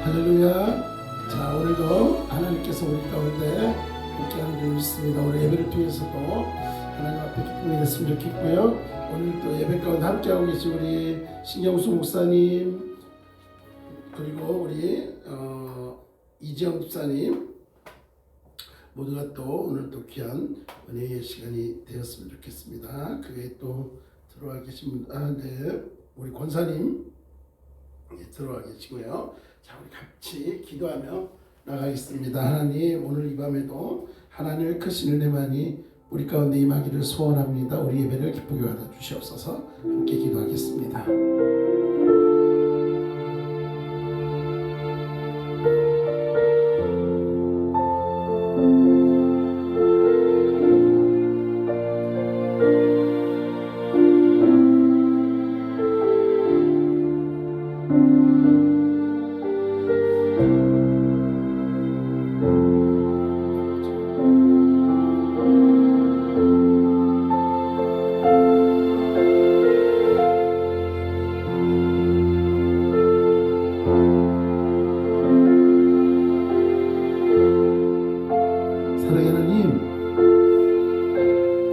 할렐루야. 자, 오늘도 하나님께서 우리 가운데 함께하는 줄 믿습니다. 오늘 예배를 통해서도 하나님 앞에 기쁨이 됐으면 좋겠고요. 오늘 또 예배 가운데 함께하고 계신 우리 신경수 목사님, 그리고 우리 이지영 집사님 모두가 또 오늘 또 귀한 은혜의 시간이 되었으면 좋겠습니다. 그에 또 들어와 계신 분, 네, 우리 권사님 들어와 계시고요. 자, 우리 같이 기도하며 나가겠습니다. 하나님, 오늘 이 밤에도 하나님의 크신 은혜만이 우리 가운데 임하기를 소원합니다. 우리 예배를 기쁘게 받아 주시옵소서. 함께 기도하겠습니다.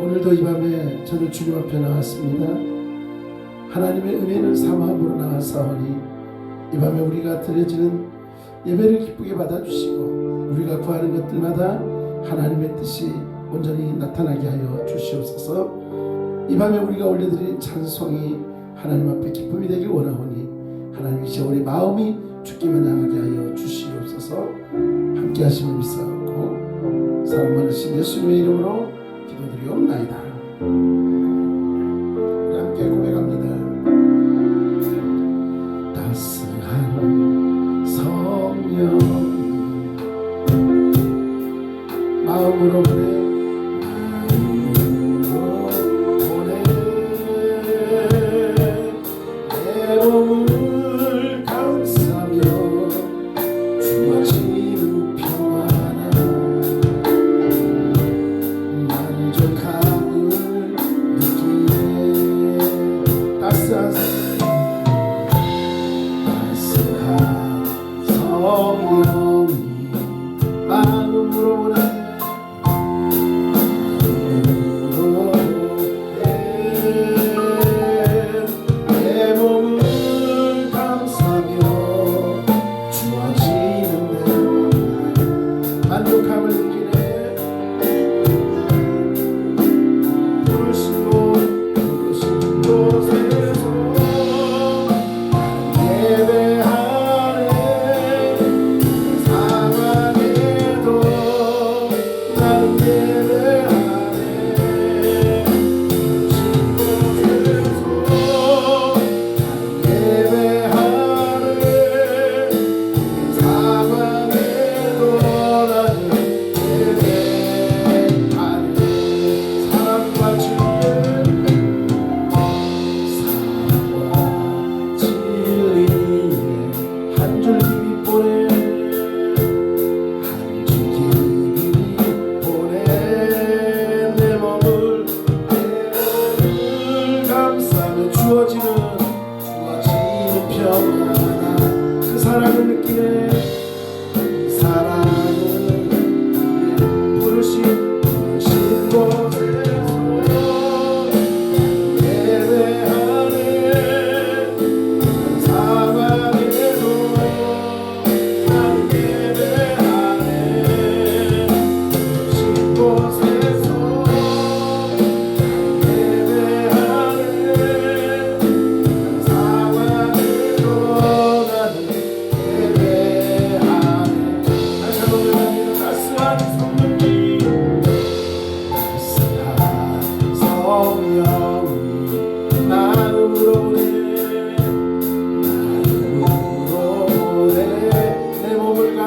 오늘도 이 밤에 저는 주님 앞에 나왔습니다. 하나님의 은혜를 사모함으로 나왔사오니 이 밤에 우리가 드려지는 예배를 기쁘게 받아주시고 우리가 구하는 것들마다 하나님의 뜻이 온전히 나타나게 하여 주시옵소서. 이 밤에 우리가 올려드린 찬송이 하나님 앞에 기쁨이 되길 원하오니 하나님 이제 우리 마음이 주께만 향하게 하여 주시옵소서. 함께 하심을 믿사옵고 사랑 많으신 예수님의 이름으로 기도드리옵나이다. 우리 함께 고백합니다. 따스한 성령 마음으로 보내 내 몸을 감싸며 주어지는 평안한 만족함을 느끼네. 따스한 성령이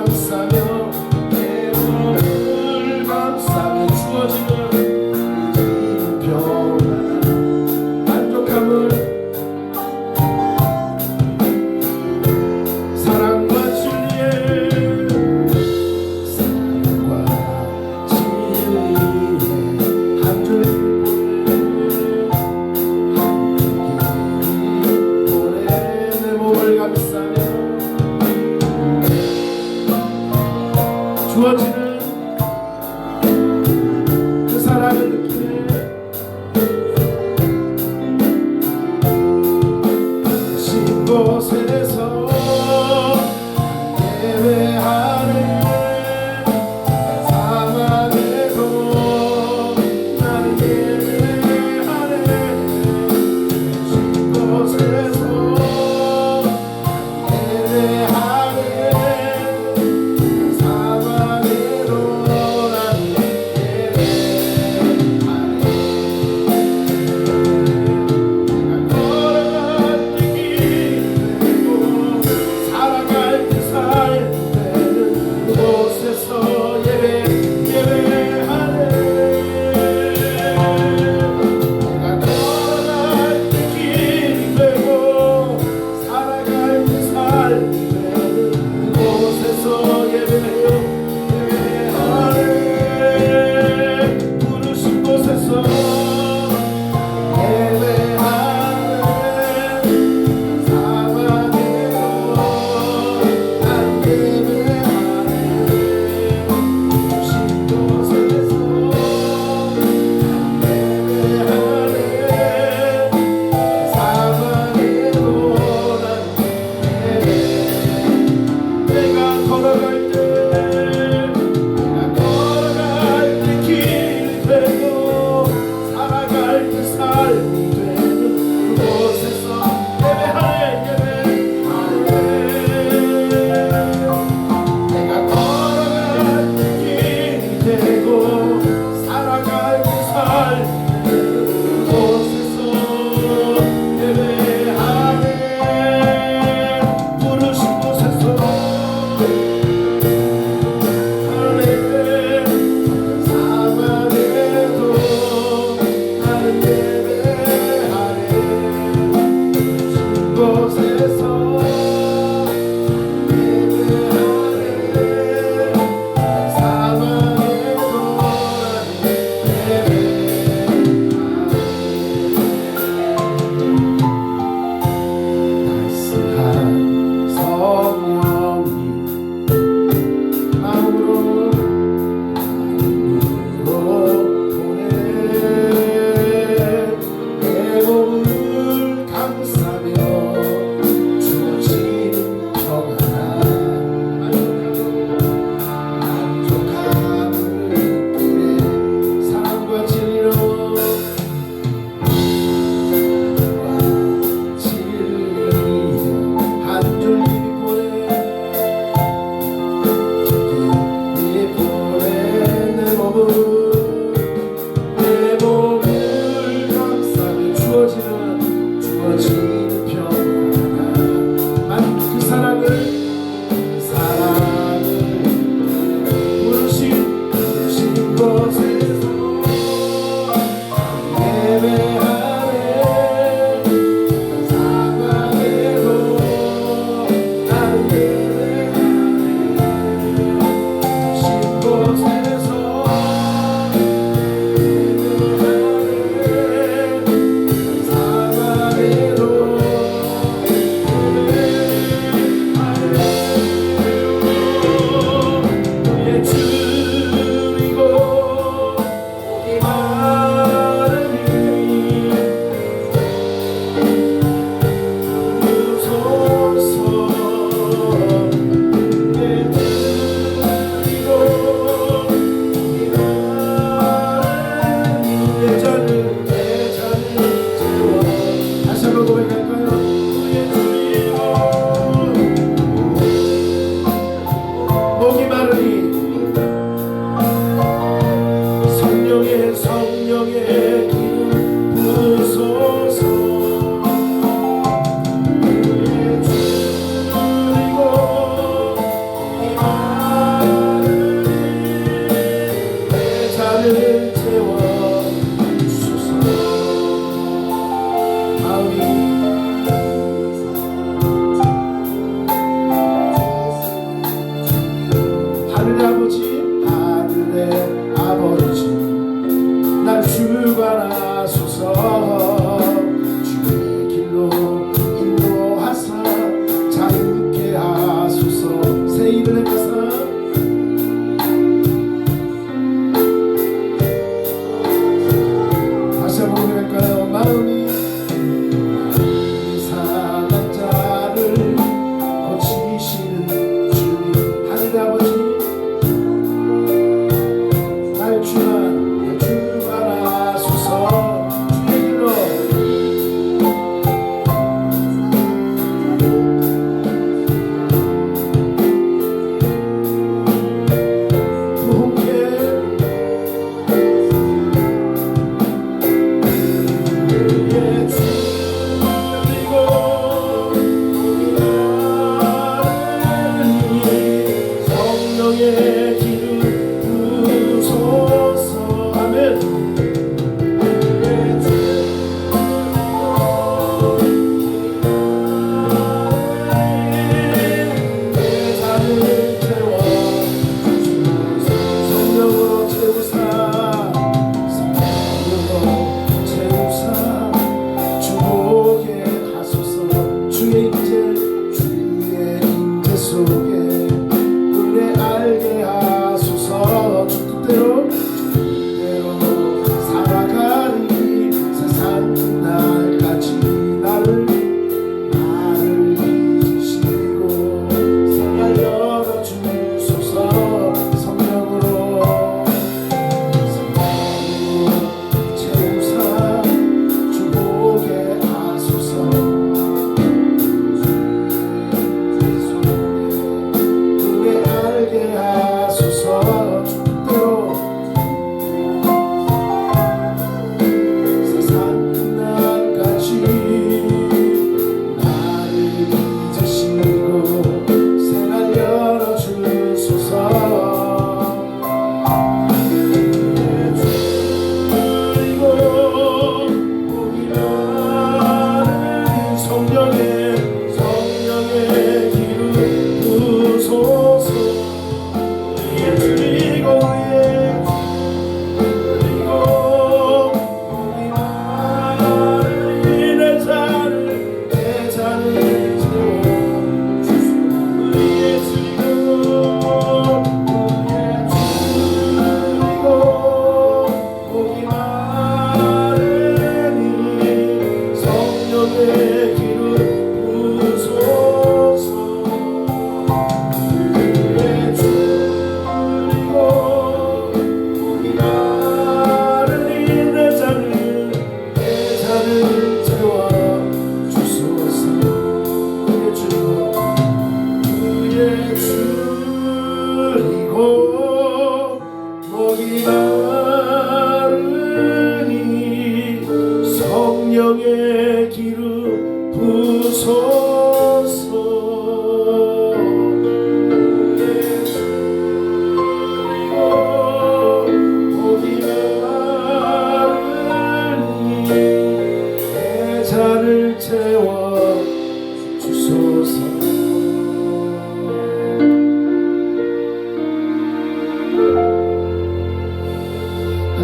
감싸며 예물을 감싸며 주어지는 평안 만족함을 사랑과 진리의 한 줄 보내 내 몸을 감싸며 주어지는 그 사랑을 느끼네. 신 곳에서 예배하네. 사막에도 나는 예배하네. 신 곳에서 예배하네. 사막에도 나는 예배하네. 내가 걸어갈 길 되고 살아갈 그 삶에는 그곳에서 예배하네. 내가 걸어갈 그 길이 되고 살아갈 그 삶에는 그곳에서 예배하네. 부르신 곳에서 예배하네. 사막에도 난 예배하네. 부르신 곳에서 예배하네. 사막에도 난 예배하네. 내가 걸어갈 때 길이 되고 살아갈 그 삶이 되는 그곳에서 예배하네. 내가 걸어갈 길이 되고 살아갈 그 삶이 되는 그곳에서 예배하네. 부르신 곳에서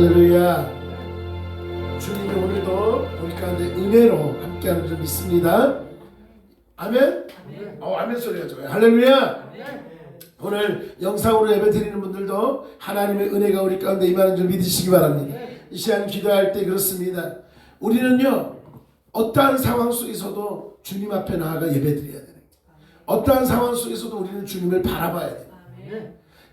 할렐루야. 주님이 오늘도 우리 가운데 은혜로 함께하는 줄 믿습니다. 아멘? 아멘 소리가 좋아요. 할렐루야. 오늘 영상으로 예배 드리는 분들도 하나님의 은혜가 우리 가운데 임하는 줄 믿으시기 바랍니다. 이 시간 기도할 때 그렇습니다. 우리는요, 어떠한 상황 속에서도 주님 앞에 나아가 예배 드려야 돼요. 어떠한 상황 속에서도 우리는 주님을 바라봐야 돼요.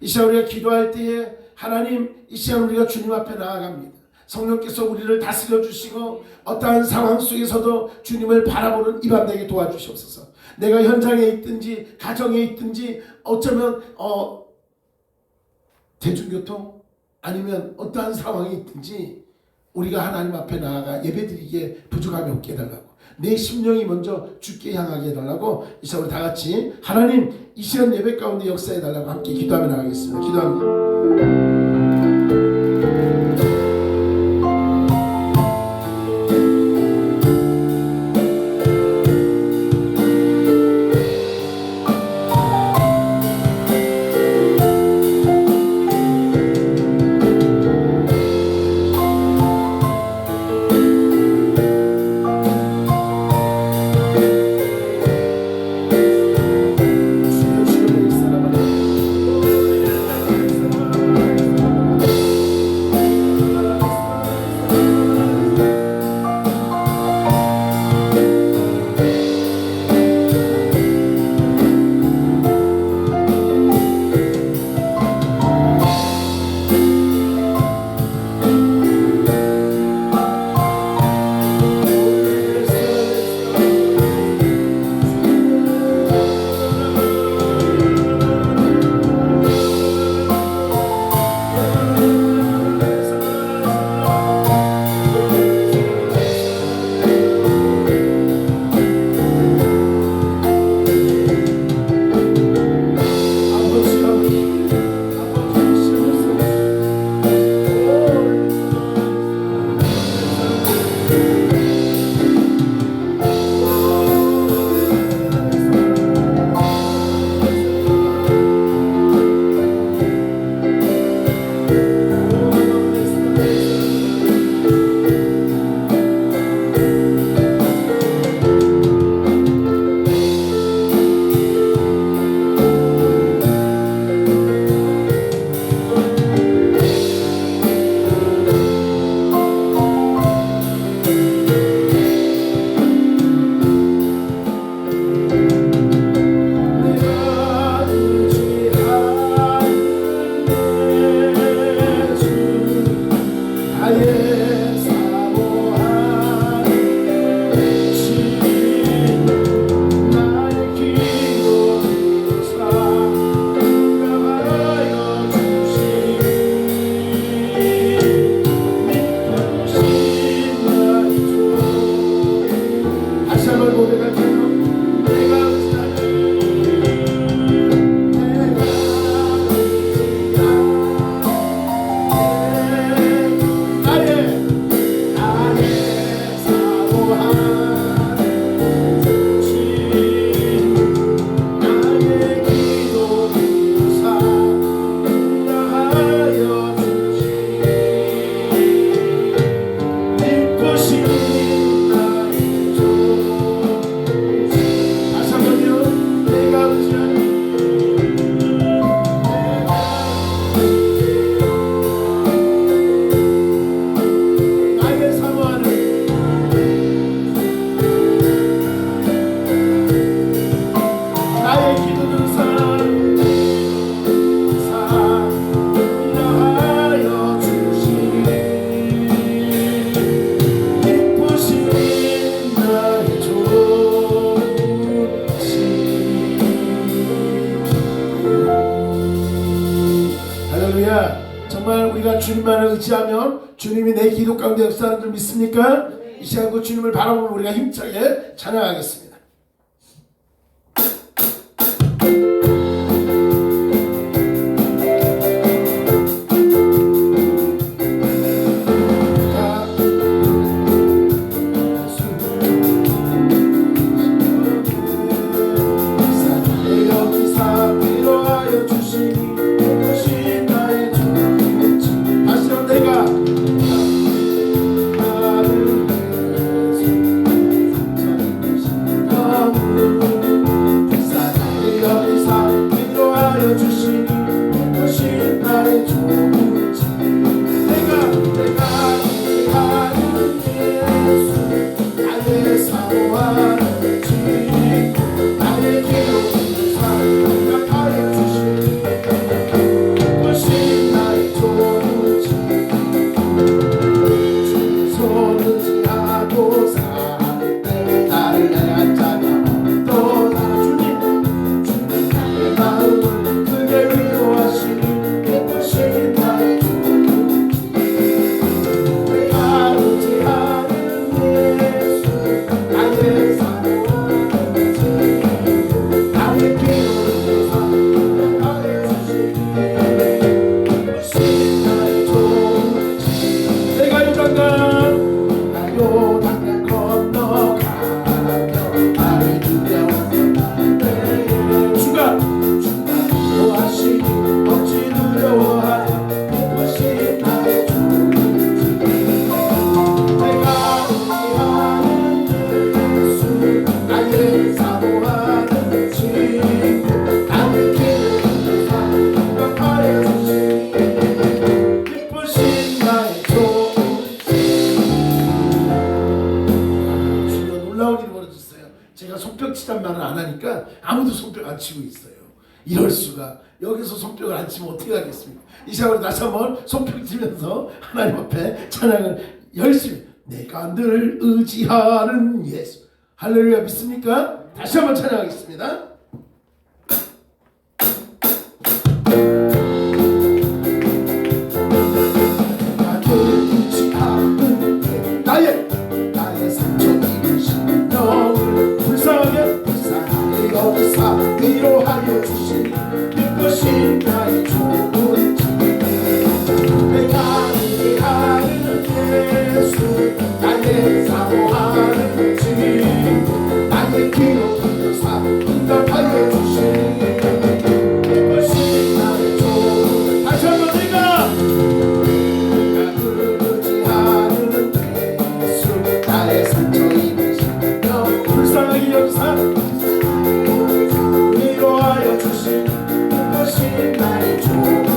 이 시간 우리가 기도할 때에 하나님, 이 시간 우리가 주님 앞에 나아갑니다. 성령께서 우리를 다스려 주시고 어떠한 상황 속에서도 주님을 바라보는 이 밤 되게 도와주시옵소서. 내가 현장에 있든지 가정에 있든지 어쩌면 대중교통 아니면 어떠한 상황이 있든지 우리가 하나님 앞에 나아가 예배드리기에 부족함이 없게 해달라고, 내 심령이 먼저 주께 향하게 해달라고 이 시간 우리 다 같이 하나님 이 시간 예배 가운데 역사해달라고 함께 기도하며 나가겠습니다. 기도합니다. 정말 우리가 주님만을 의지하면 주님이 내 기도 가운데 역사하는 줄 믿습니까? 이 시간 그 주님을 바라보면 우리가 힘차게 찬양하겠습니다. 아무도 손뼉 안 치고 있어요. 이럴 수가. 여기서 손뼉을 안 치면 어떻게 하겠습니까? 이 시간으로 다시 한번 손뼉 치면서 하나님 앞에 찬양을 열심히. 내가 늘 의지하는 예수. 할렐루야. 믿습니까? 다시 한번 찬양하겠습니다. 나의 상처 입으신 너를 불쌍하게 여기사 위로하여 주시니 이것이 나의 좋은 집. 내가 의지하는 예수 나의 사모하는 집. 나의 기록 하여사 응답하여 주시니 이것이 나의 좋은. 다시 한번 내가 의지하는 예수 나의 상처 입으시며 불쌍하게 여기사 위로하여 주신 그것이 나의 주.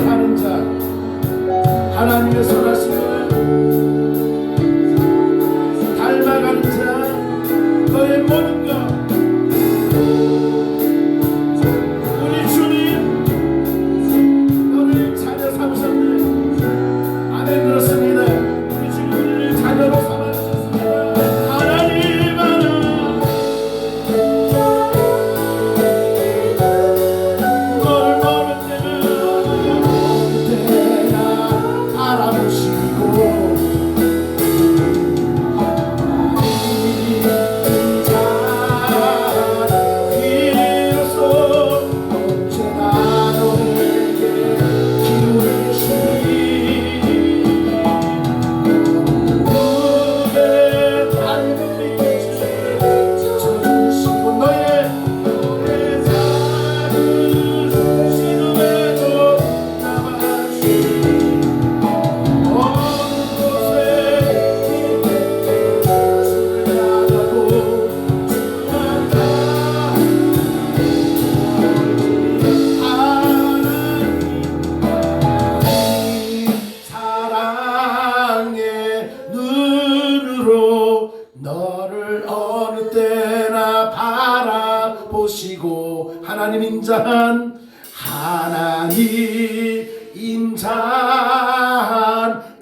사는 자, 하나님의 선하심을 닮아가는 자, 너의 모든 것 우리 주님 너를 자녀 삼으셨네. 아멘. 그렇습니다. 우리 주님 우리를 자녀로 삼아주셨습니다. 하나님 하나 하나님 인자한 하나님 인자한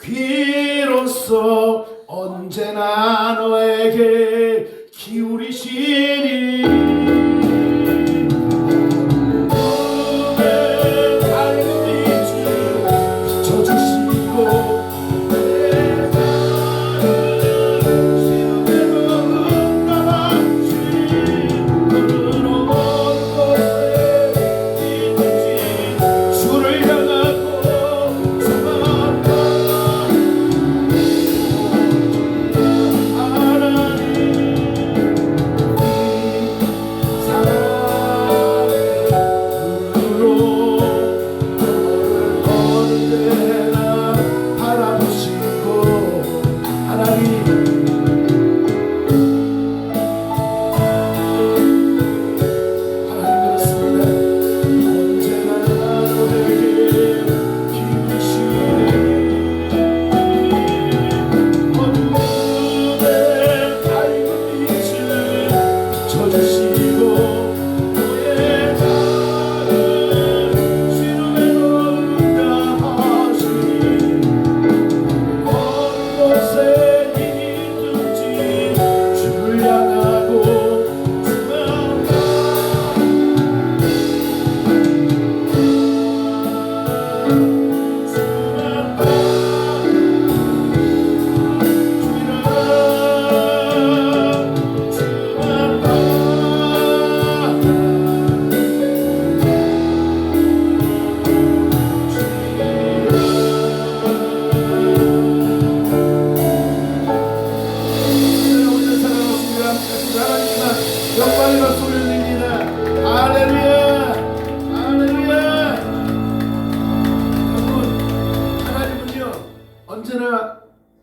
귀로서 언제나 너에게 기울이시니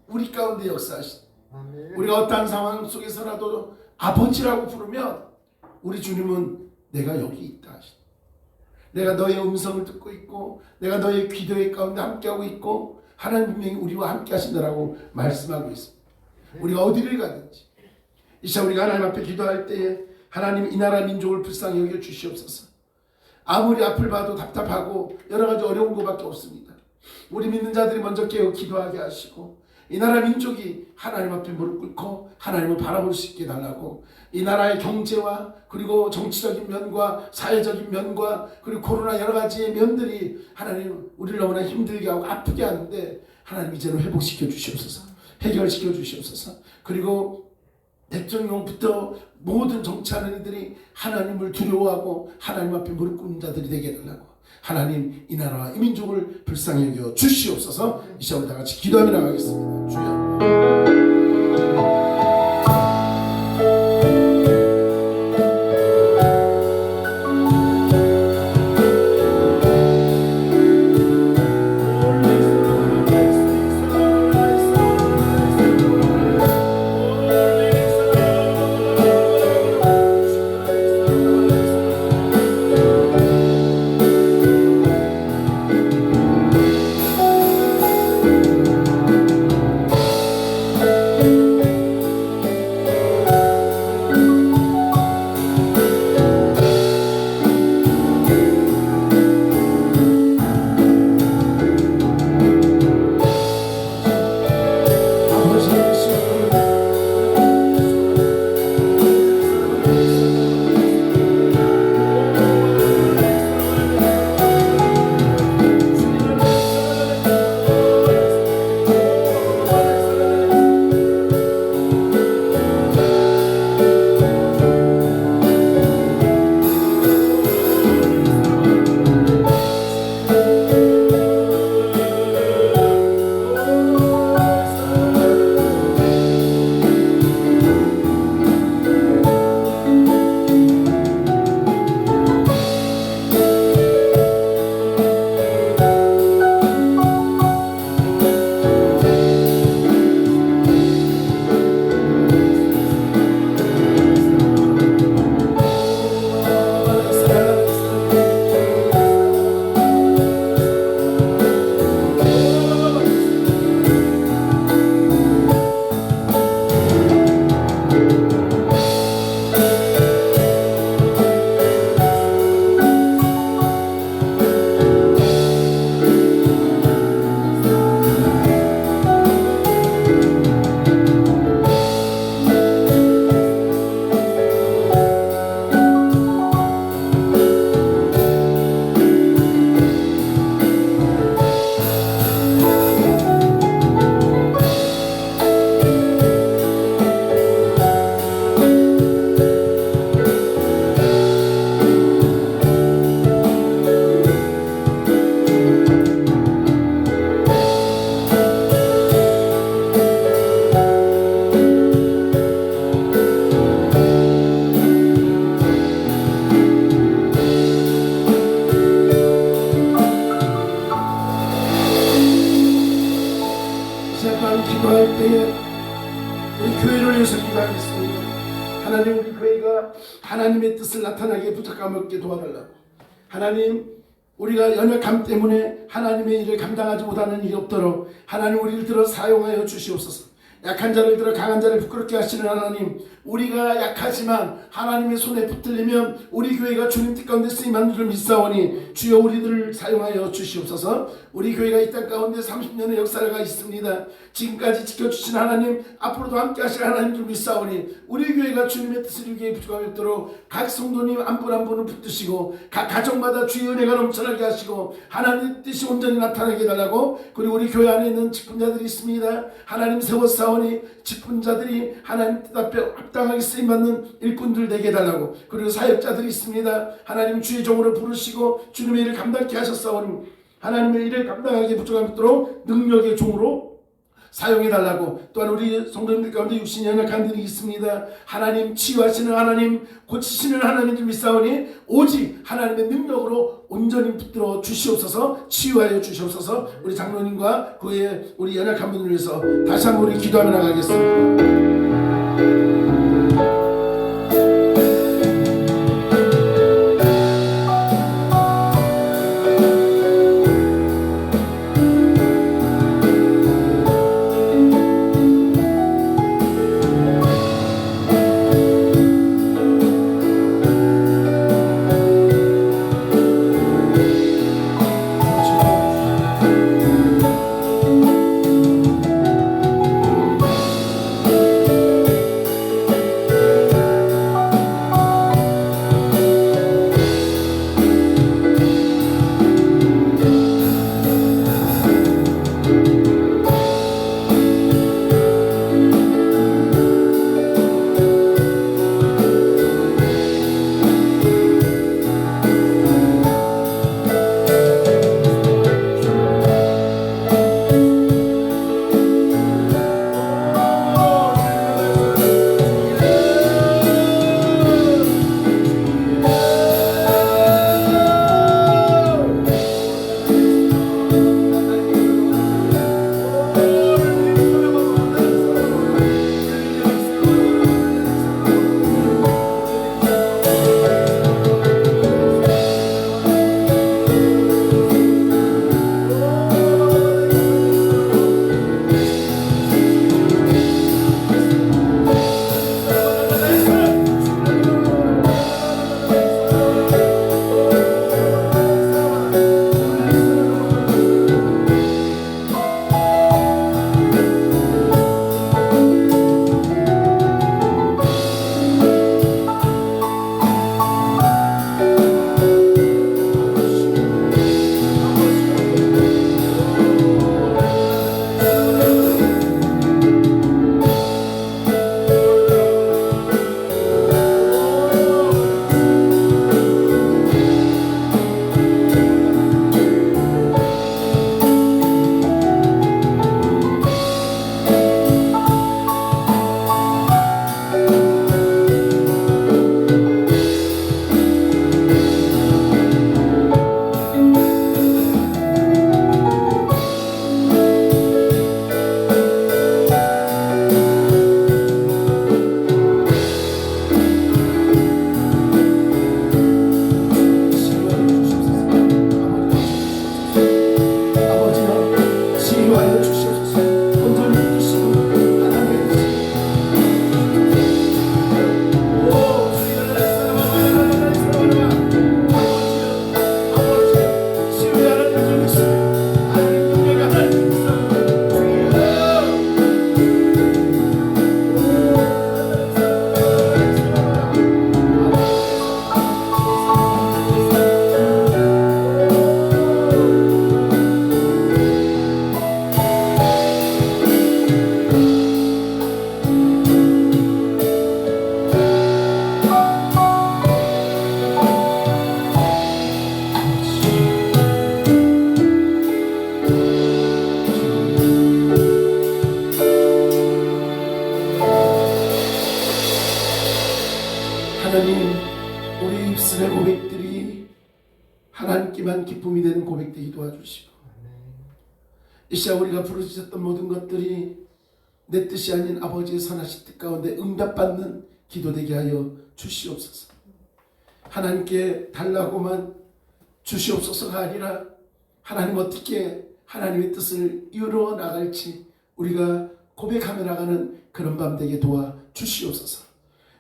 우리 가운데 역사하신 우리가 어떠한 상황 속에서라도 아버지라고 부르면 우리 주님은 내가 여기 있다 하시다. 내가 너의 음성을 듣고 있고 내가 너의 기도의 가운데 함께하고 있고 하나님 분명히 우리와 함께 하신다라고 말씀하고 있습니다. 우리가 어디를 가든지 이 시간 우리가 하나님 앞에 기도할 때에 하나님 이 나라 민족을 불쌍히 여겨 주시옵소서. 아무리 앞을 봐도 답답하고 여러 가지 어려운 것밖에 없습니다. 우리 믿는 자들이 먼저 깨어 기도하게 하시고 이 나라 민족이 하나님 앞에 무릎 꿇고 하나님을 바라볼 수 있게 달라고 이 나라의 경제와 그리고 정치적인 면과 사회적인 면과 그리고 코로나 여러 가지의 면들이 하나님 우리를 너무나 힘들게 하고 아프게 하는데 하나님 이제는 회복시켜 주시옵소서. 해결시켜 주시옵소서. 그리고 대통령부터 모든 정치하는 이들이 하나님을 두려워하고 하나님 앞에 무릎 꿇는 자들이 되게 해달라고 하나님 이 나라와 이 민족을 불쌍히 여겨 주시옵소서. 이 시간 우리 다 같이 기도하며 나가겠습니다. 주여. 기도할 때에 우리 교회를 위해서 기도하겠습니다. 하나님, 우리 교회가 하나님의 뜻을 나타나게 부족함 없게 도와달라고. 하나님, 우리가 연약함 때문에 하나님의 일을 감당하지 못하는 일이 없도록 하나님 우리를 들어 사용하여 주시옵소서. 약한 자를 들어 강한 자를 부끄럽게 하시는 하나님, 우리가 약하지만 하나님의 손에 붙들리면 우리 교회가 주님 뜻 가운데 쓰임받는 줄 믿사오니 주여 우리들을 사용하여 주시옵소서. 우리 교회가 이 땅 가운데 30년의 역사가 있습니다. 지금까지 지켜주신 하나님, 앞으로도 함께 하실 하나님 줄 믿사오니 우리 교회가 주님의 뜻을 이루기에 부족함이 없도록 각 성도님 한 분 한 분을 붙드시고 각 가정마다 주의 은혜가 넘쳐나게 하시고 하나님 뜻이 온전히 나타나게 해달라고. 그리고 우리 교회 안에 있는 직분자들이 있습니다. 하나님 세워싸오니 직분자들이 하나님 뜻 앞에 합당하게 쓰임받는 일꾼들 되게 해달라고. 그리고 사역자들이 있습니다. 하나님 주의 종으로 부르시고 주님의 일을 감당케 하셨사오니 하나님의 일을 감당하게 부족함이 없도록 능력의 종으로 사용해달라고. 또한 우리 성도님들 가운데 육신이 연약한 분이 있습니다. 하나님 치유하시는 하나님, 고치시는 하나님 줄 믿사오니 오직 하나님의 능력으로 온전히 붙들어 주시옵소서. 치유하여 주시옵소서. 우리 장로님과 그의 우리 연약한 분을 위해서 다시 한번 우리 기도하며 나가겠습니다. 하나님께만 기쁨이 되는 고백되기 도와주시고, 이 시간 우리가 부르짖었던 모든 것들이 내 뜻이 아닌 아버지의 선하신 뜻 가운데 응답받는 기도되게 하여 주시옵소서. 하나님께 달라고만 주시옵소서가 아니라 하나님 어떻게 하나님의 뜻을 이루어 나갈지 우리가 고백하며 나가는 그런 밤 되게 도와 주시옵소서.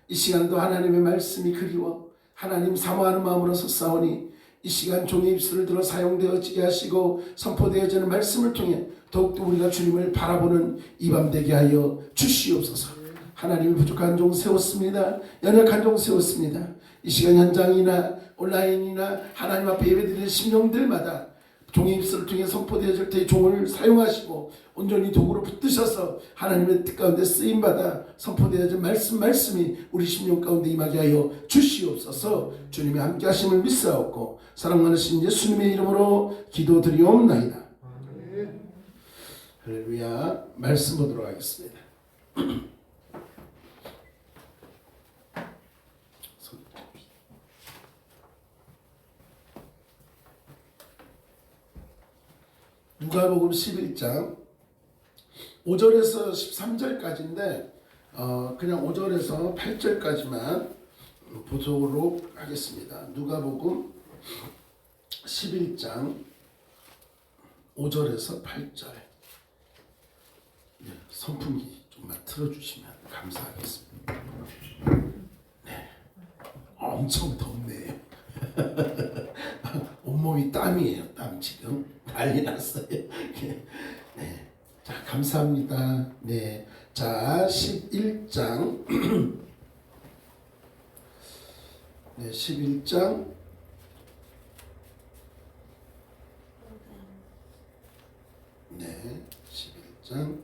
이 시간도 하나님의 말씀이 그리워 하나님 사모하는 마음으로 섰사오니 이 시간 종의 입술을 들어 사용되어지게 하시고 선포되어지는 말씀을 통해 더욱더 우리가 주님을 바라보는 이 밤 되게 하여 주시옵소서. 하나님이 부족한 종 세웠습니다. 연약한 종 세웠습니다. 이 시간 현장이나 온라인이나 하나님 앞에 예배드리는 심령들마다 종의 입술을 통해 선포되어질 때 종을 사용하시고 온전히 도구로 붙드셔서 하나님의 뜻 가운데 쓰임받아 선포되어질 말씀이 우리 심령 가운데 임하게 하여 주시옵소서. 주님의 함께 하심을 믿사옵고 사랑 많으신 예수님의 이름으로 기도드리옵나이다. 할렐루야. 말씀 보도록 하겠습니다. 누가복음 11장 5절에서 13절까지인데 그냥 5절에서 8절까지만 보도록 하겠습니다. 누가복음 11장 5절에서 8절. 네, 선풍기 좀만 틀어주시면 감사하겠습니다. 네, 엄청 덥네요. 온몸이 땀이에요. 땀 지금 난리 났어요. 네, 자 감사합니다. 네, 자 11장 네 11장 네 11장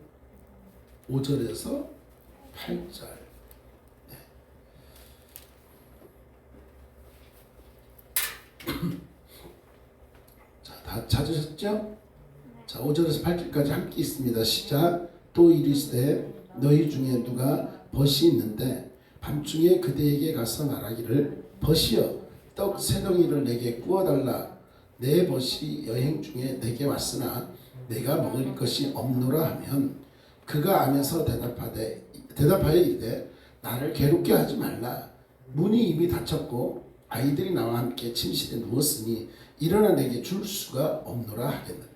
5절에서 8절. 네. 자, 다 찾으셨죠? 자, 5절에서 8절까지 함께 있습니다. 시작. 또 이르시되 너희 중에 누가 벗이 있는데 밤중에 그대에게 가서 말하기를 벗이여 떡 세 덩이를 내게 구워달라. 내 벗이 여행 중에 내게 왔으나 내가 먹을 것이 없노라 하면 그가 안에서 대답하여 이르되 나를 괴롭게 하지 말라. 문이 이미 닫혔고 아이들이 나와 함께 침실에 누웠으니 일어나 내게 줄 수가 없노라 하겠느냐.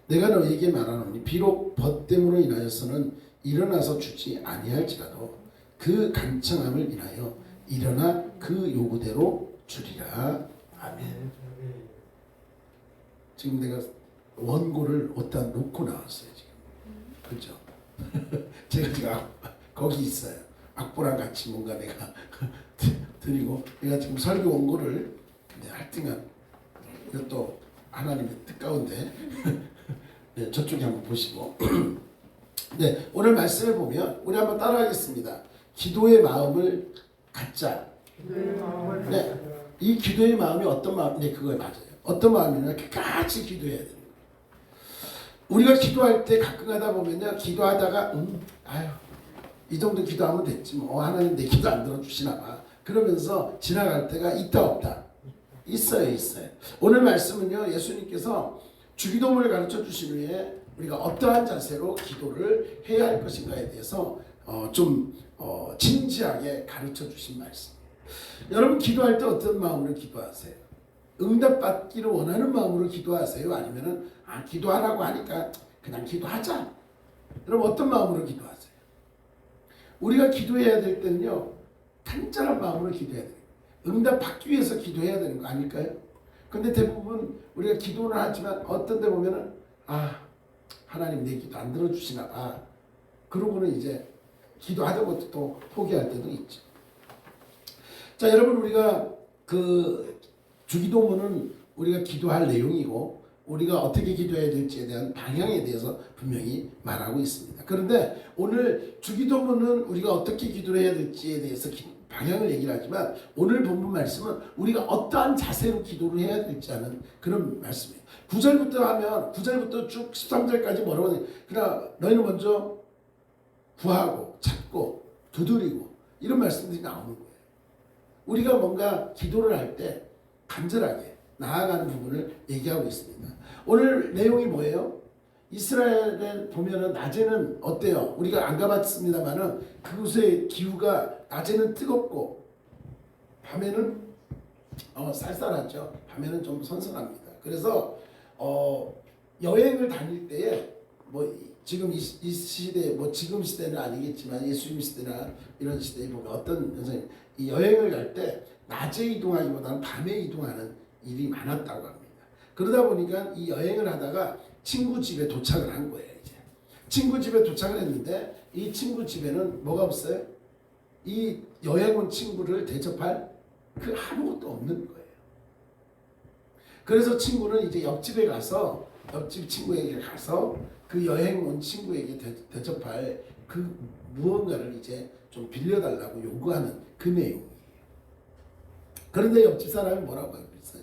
내가 너에게 말하노니 비록 벗됨으로 인하여서는 일어나서 주지 아니할지라도 그 간청함을 인하여 일어나 그 요구대로 주리라. 아멘. 지금 내가 원고를 어디다 놓고 나왔어요. 지금. 그렇죠? 제가 거기 있어요. 악보랑 같이 뭔가 내가 드리고 내가 지금 설교 원고를 하여튼간 이것도 하나님의 뜻 가운데 네, 저쪽에 한번 보시고 네, 오늘 말씀을 보면 우리 한번 따라하겠습니다. 기도의 마음을 갖자. 네, 이 기도의 마음이 어떤 마음? 네, 그거에 맞아요. 어떤 마음이냐? 같이 기도해야 돼요. 우리가 기도할 때 가끔 가다 보면요, 기도하다가 아유 이 정도 기도하면 됐지 뭐 하나님 내 기도 안 들어주시나 봐 그러면서 지나갈 때가 있다 없다? 있어요. 오늘 말씀은요, 예수님께서 주기도문을 가르쳐 주신 후에 우리가 어떠한 자세로 기도를 해야 할 것인가에 대해서 좀 진지하게 가르쳐 주신 말씀이에요. 여러분 기도할 때 어떤 마음으로 기도하세요? 응답받기를 원하는 마음으로 기도하세요? 아니면은 기도하라고 하니까 그냥 기도하자. 여러분 어떤 마음으로 기도하세요? 우리가 기도해야 될 때는요, 간절한 마음으로 기도해야 돼요. 응답받기 위해서 기도해야 되는 거 아닐까요? 근데 대부분 우리가 기도는 하지만 어떤 데 보면은 하나님 내 기도 안 들어주시나 봐. 그러고는 이제 기도하던 것도 또 포기할 때도 있죠. 자, 여러분 우리가 그 주기도문은 우리가 기도할 내용이고 우리가 어떻게 기도해야 될지에 대한 방향에 대해서 분명히 말하고 있습니다. 그런데 오늘 주기도문은 우리가 어떻게 기도를 해야 될지에 대해서 방향을 얘기를 하지만 오늘 본문 말씀은 우리가 어떠한 자세로 기도를 해야 될지 하는 그런 말씀이에요. 9절부터 하면 9절부터 쭉 13절까지 뭐라고 하냐. 그러나 너희는 먼저 구하고 찾고 두드리고 이런 말씀들이 나오는 거예요. 우리가 뭔가 기도를 할 때 간절하게 나아가는 부분을 얘기하고 있습니다. 오늘 내용이 뭐예요? 이스라엘에 보면은 낮에는 어때요? 우리가 안 가봤습니다만은 그곳의 기후가 낮에는 뜨겁고 밤에는 쌀쌀하죠. 밤에는 좀 선선합니다. 그래서 여행을 다닐 때에 뭐 지금 이 시대 뭐 지금 시대는 아니겠지만 예수님 시대나 이런 시대에 보면 어떤 현상이 이 여행을 갈 때 낮에 이동하기보다는 밤에 이동하는 일이 많았다고 합니다. 그러다 보니까 이 여행을 하다가 친구 집에 도착을 한 거예요. 이제 친구 집에 도착을 했는데 이 친구 집에는 뭐가 없어요? 이 여행 온 친구를 대접할 그 아무것도 없는 거예요. 그래서 친구는 이제 옆집에 가서 옆집 친구에게 가서 그 여행 온 친구에게 대접할 그 무언가를 이제 좀 빌려달라고 요구하는 그 내용이에요. 그런데 옆집 사람이 뭐라고 하고 있어요?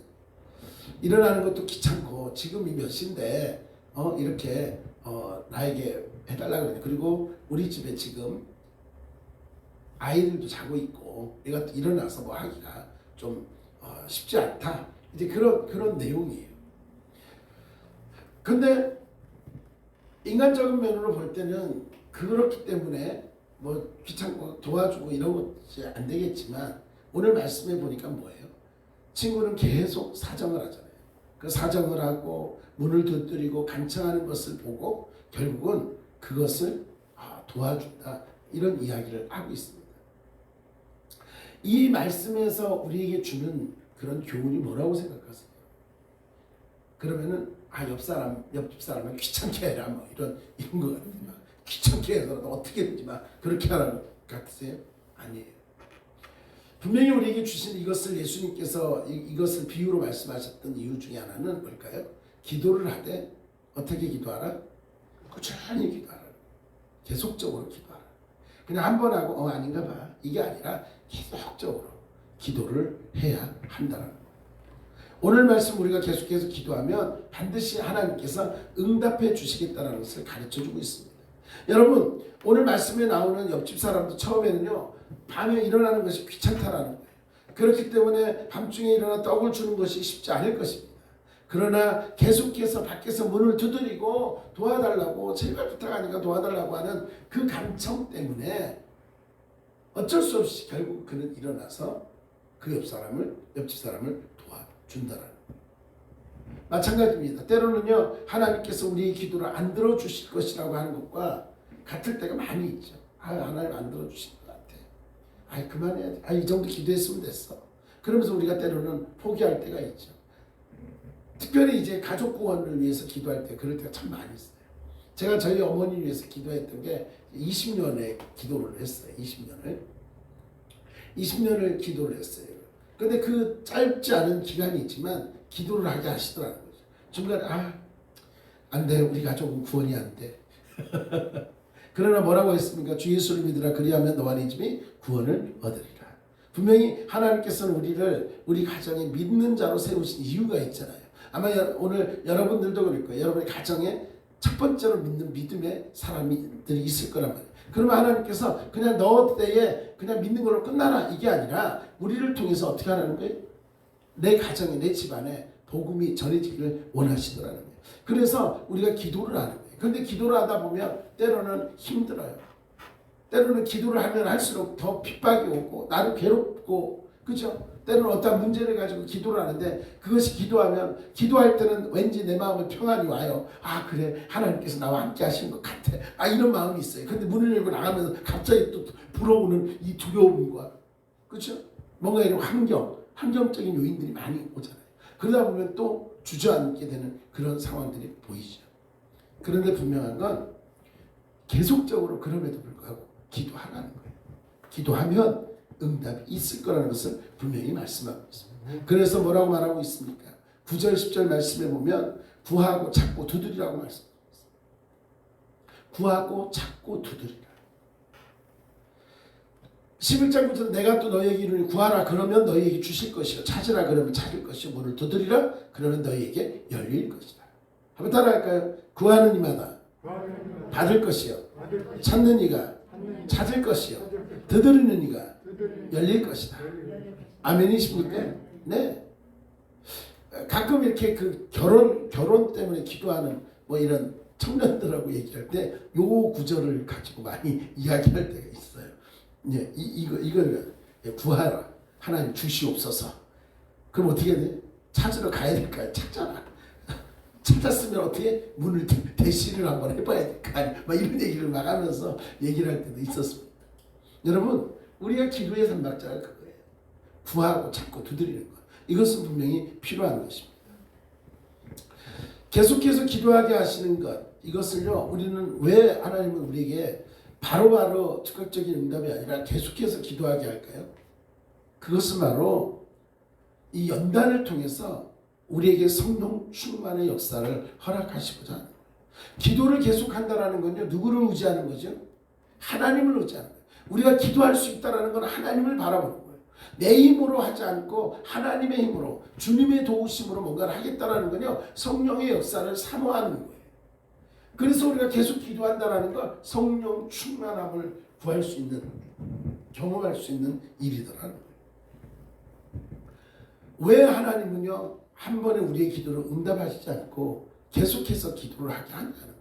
일어나는 것도 귀찮고 지금이 몇 시인데 이렇게 나에게 해달라고 그러네. 그리고 우리 집에 지금 아이들도 자고 있고 내가 일어나서 뭐 하기가 좀 쉽지 않다. 이제 그런 내용이에요. 근데 인간적인 면으로 볼 때는 그렇기 때문에 뭐 귀찮고 도와주고 이런 것이 안 되겠지만 오늘 말씀해 보니까 뭐예요? 친구는 계속 사정을 하잖아요. 그 사정을 하고 문을 두드리고 간청하는 것을 보고 결국은 그것을 도와준다 이런 이야기를 하고 있습니다. 이 말씀에서 우리에게 주는 그런 교훈이 뭐라고 생각하세요? 그러면은 옆집 사람은 귀찮게 해라 뭐 이런 거 같지만 귀찮게 해서라도 어떻게든지 막 그렇게 하라는 것 같으세요? 아니에요. 분명히 우리에게 주신 이것을 예수님께서 이것을 비유로 말씀하셨던 이유 중에 하나는 뭘까요? 기도를 하되 어떻게 기도하라? 꾸준히 기도하라. 계속적으로 기도하라. 그냥 한 번 하고 아닌가 봐. 이게 아니라 계속적으로 기도를 해야 한다는 거예요. 오늘 말씀 우리가 계속해서 기도하면 반드시 하나님께서 응답해 주시겠다는 것을 가르쳐주고 있습니다. 여러분 오늘 말씀에 나오는 옆집 사람도 처음에는요 밤에 일어나는 것이 귀찮다라는 거예요. 그렇기 때문에 밤중에 일어나 떡을 주는 것이 쉽지 않을 것입니다. 그러나 계속해서 밖에서 문을 두드리고 도와달라고 제발 부탁하니까 도와달라고 하는 그 감청 때문에 어쩔 수 없이 결국 그는 일어나서 그 옆집 사람을 도와준다라는 거예요. 마찬가지입니다. 때로는요 하나님께서 우리의 기도를 안 들어주실 것이라고 하는 것과 같을 때가 많이 있죠. 하나님 안 들어주실 것 같아. 그만해야 돼. 이 정도 기도했으면 됐어. 그러면서 우리가 때로는 포기할 때가 있죠. 특별히 이제 가족 구원을 위해서 기도할 때 그럴 때가 참 많이 있어요. 제가 저희 어머니 위해서 기도했던 게 20년의 기도를 했어요. 20년을 기도를 했어요. 근데 그 짧지 않은 기간이 있지만 기도를 하게 하시더라는 거죠. 중간에 안 돼. 우리 가족은 구원이 안 돼. 그러나 뭐라고 했습니까? 주 예수를 믿으라 그리하면 너와 네 집이 구원을 얻으리라. 분명히 하나님께서는 우리 가정에 믿는 자로 세우신 이유가 있잖아요. 아마 오늘 여러분들도 그럴 거예요. 여러분의 가정에 첫 번째로 믿는 믿음의 사람들이 있을 거란 말이에요. 그러면 하나님께서 그냥 너 때에 그냥 믿는 걸로 끝나라 이게 아니라 우리를 통해서 어떻게 하라는 거예요? 내 가정에 내 집안에 복음이 전해지기를 원하시더라는 거예요. 그래서 우리가 기도를 하는 거예요. 그런데 기도를 하다 보면 때로는 힘들어요. 때로는 기도를 하면 할수록 더 핍박이 오고 나도 괴롭고 그죠? 때로는 어떤 문제를 가지고 기도를 하는데 그것이 기도할 때는 왠지 내 마음에 평안이 와요. 그래 하나님께서 나와 함께 하시는 것 같아. 이런 마음이 있어요. 근데 문을 열고 나가면서 갑자기 또 불어오는 이 두려움과 그렇죠? 뭔가 이런 환경적인 요인들이 많이 오잖아요. 그러다 보면 또 주저앉게 되는 그런 상황들이 보이죠. 그런데 분명한 건 계속적으로 그럼에도 불구하고 기도하라는 거예요. 기도하면 응답이 있을 거라는 것을 분명히 말씀하고 있습니다. 그래서 뭐라고 말하고 있습니까? 9절 10절 말씀에 보면 구하고 찾고 두드리라고 말씀하고 있습니다. 구하고 찾고 두드리라. 11장 9절 내가 또 너희에게 이르니 구하라 그러면 너희에게 주실 것이요 찾으라 그러면 찾을 것이요 문을 두드리라 그러면 너희에게 열릴 것이다. 한번 따라할까요? 구하는 이마다 받을 것이요 찾는 이가 찾을 것이요 두드리는 이가 열릴 것이다. 아멘이십니까? 네. 가끔 이렇게 그 결혼 때문에 기도하는 뭐 이런 청년들하고 얘기할 때 요 구절을 가지고 많이 이야기할 때가 있어요. 예, 이걸 구하라. 하나님 주시옵소서. 그럼 어떻게 해야 돼? 찾으러 가야 될까요? 찾잖아. 찾았으면 어떻게 문을 대시를 한번 해봐야 될까? 막 이런 얘기를 막 하면서 얘기를 할 때도 있었습니다. 여러분, 우리가 기도의 삼박자가 그거예요. 구하고 찾고 두드리는 것. 이것은 분명히 필요한 것입니다. 계속해서 기도하게 하시는 것, 이것을요, 우리는 왜 하나님은 우리에게 바로바로 즉각적인 응답이 아니라 계속해서 기도하게 할까요? 그것은 바로 이 연단을 통해서 우리에게 성령 충만의 역사를 허락하시고자 하는 거예요. 기도를 계속한다는 건요, 누구를 의지하는 거죠? 하나님을 의지하는 거예요. 우리가 기도할 수 있다는 건 하나님을 바라보는 거예요. 내 힘으로 하지 않고 하나님의 힘으로, 주님의 도우심으로 뭔가를 하겠다는 건요, 성령의 역사를 사모하는 거예요. 그래서 우리가 계속 기도한다는 건 성령 충만함을 구할 수 있는, 경험할 수 있는 일이더라는 거예요. 왜 하나님은요, 한 번에 우리의 기도를 응답하시지 않고 계속해서 기도를 하게 한다는 거예요.